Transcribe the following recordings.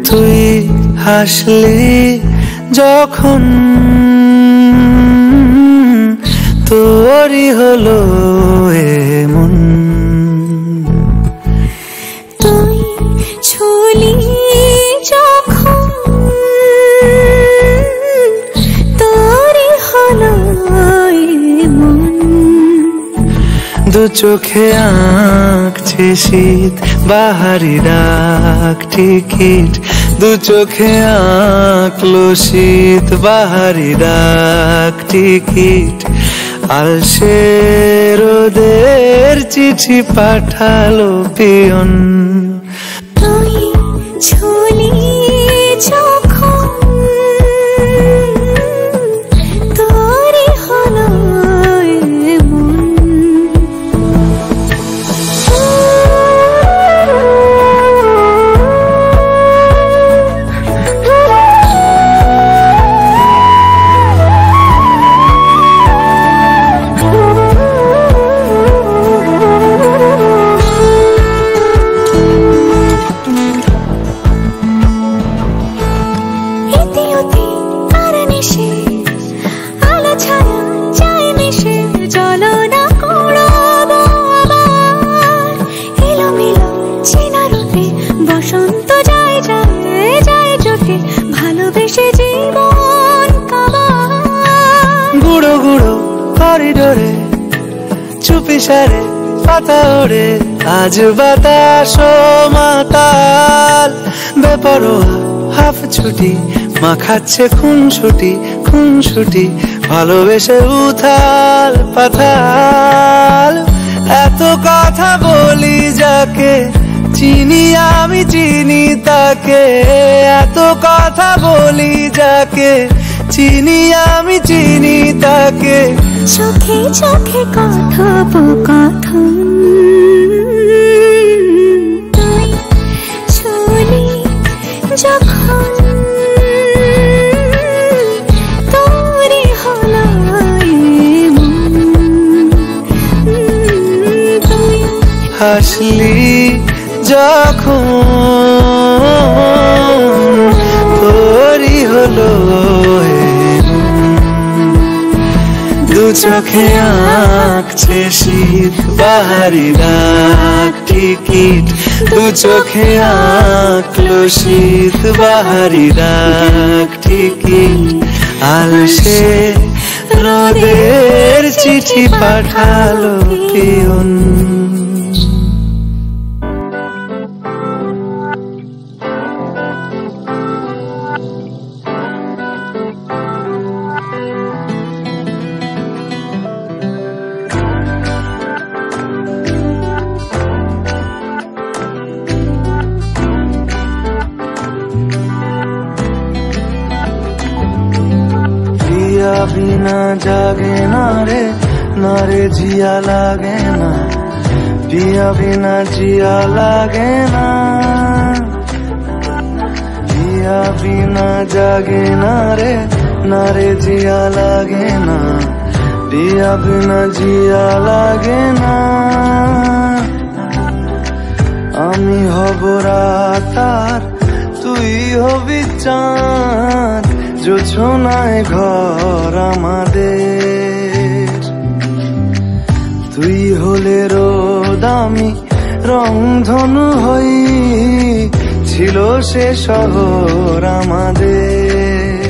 তুই হাসলি যখন তোরই হলো এমন, তুই ছুলি যখন তোরই হলো এমন। দু চোখে আঁকছে শীত বাহারি ডাক টিকিট, দু চোখে আঁকলো শীত বাহারি ডাক টিকিট। আলসে রোদের চিঠি পাঠালো পিয়ন, তুই ছুলি যখন তোরই হলো এমন। বসন্ত যায় যায় যায় চোখে ভালোবেসে জীবন কাবার। গুঁড়ো গুঁড়ো করিডোরে চুপি সারে পাতা ওড়ে, আজ বাতাস মাতাল বেপরোয়া হাফ ছুটি মাখাচ্ছে খুনসুটি খুনসুটি, ভালোবেসে উথাল পাথাল। এত কথা বলি যাকে চিনি আমি চিনি তাকে, এত কথা বলি যাকে চিনি আমি চিনি তাকে। চোখে চোখে কথোপকথন, তুই ছুলি যখন তোরই হলো এমন। তুই হাসলি যখন তোরই হলো দু চোখে আঁকছে শীত বাহারি ডাক টিকিট, দু চোখে আঁকলো শীত বাহারি ডাক টিকিট। আলসে রোদের চিঠি পাঠালো পিয়ন। पिया बिना जागे ना रे जिया लागे ना, पिया बिना जिया लागे ना। पिया बिना जागे ना रे जिया लागे ना, पिया बिना जिया लागे ना। आमी हब रात आर तुई हबि चाँद, জোছনায় ঘর আমাদের। তুই হলে রোদ আমি রংধনু হই, ছিল সে শহর আমাদের।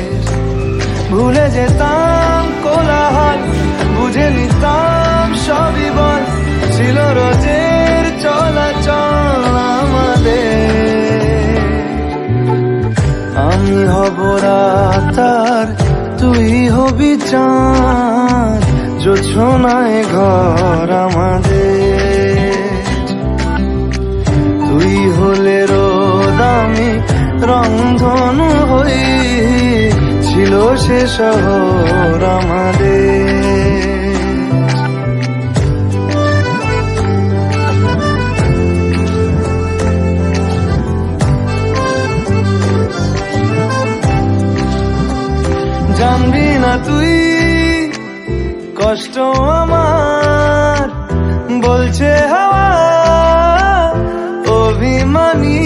ভুলে যেতাম কোলাহল, বুঝে নিতাম সবই বল, ছিল রোজের চলাচল আমাদের। আমি হব রাত আর তুই হবি চাঁদ, জোছনায় ঘর আমাদের। তুই হলে রোদ আমি রংধনু হই, ছিল সে শহর আমাদের। জানবি না তুই কষ্ট আমার বলছে হাওয়া অভিমানী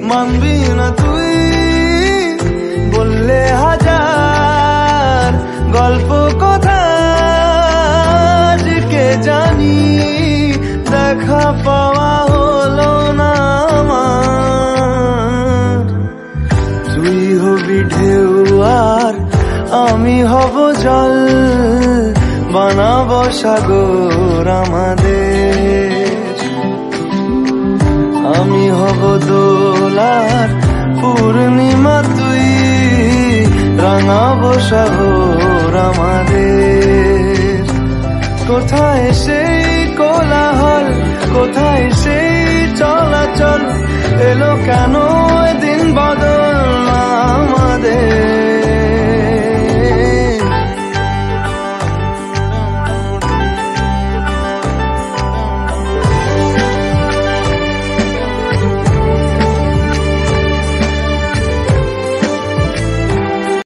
মানবি না তুই বললে হাজার গল্প কথা কে জানি দেখা পাওয়া হলো না আমার। তুই হবি ঢেউ আর আমি হব জল বানাবো সাগর আমাদের। আমি হব দোলার পূর্ণিমা তুই রাঙাবো শহর আমাদের। কোথায় সেই কোলাহল কোথায় সেই চলাচল এলো কেন দিন বদল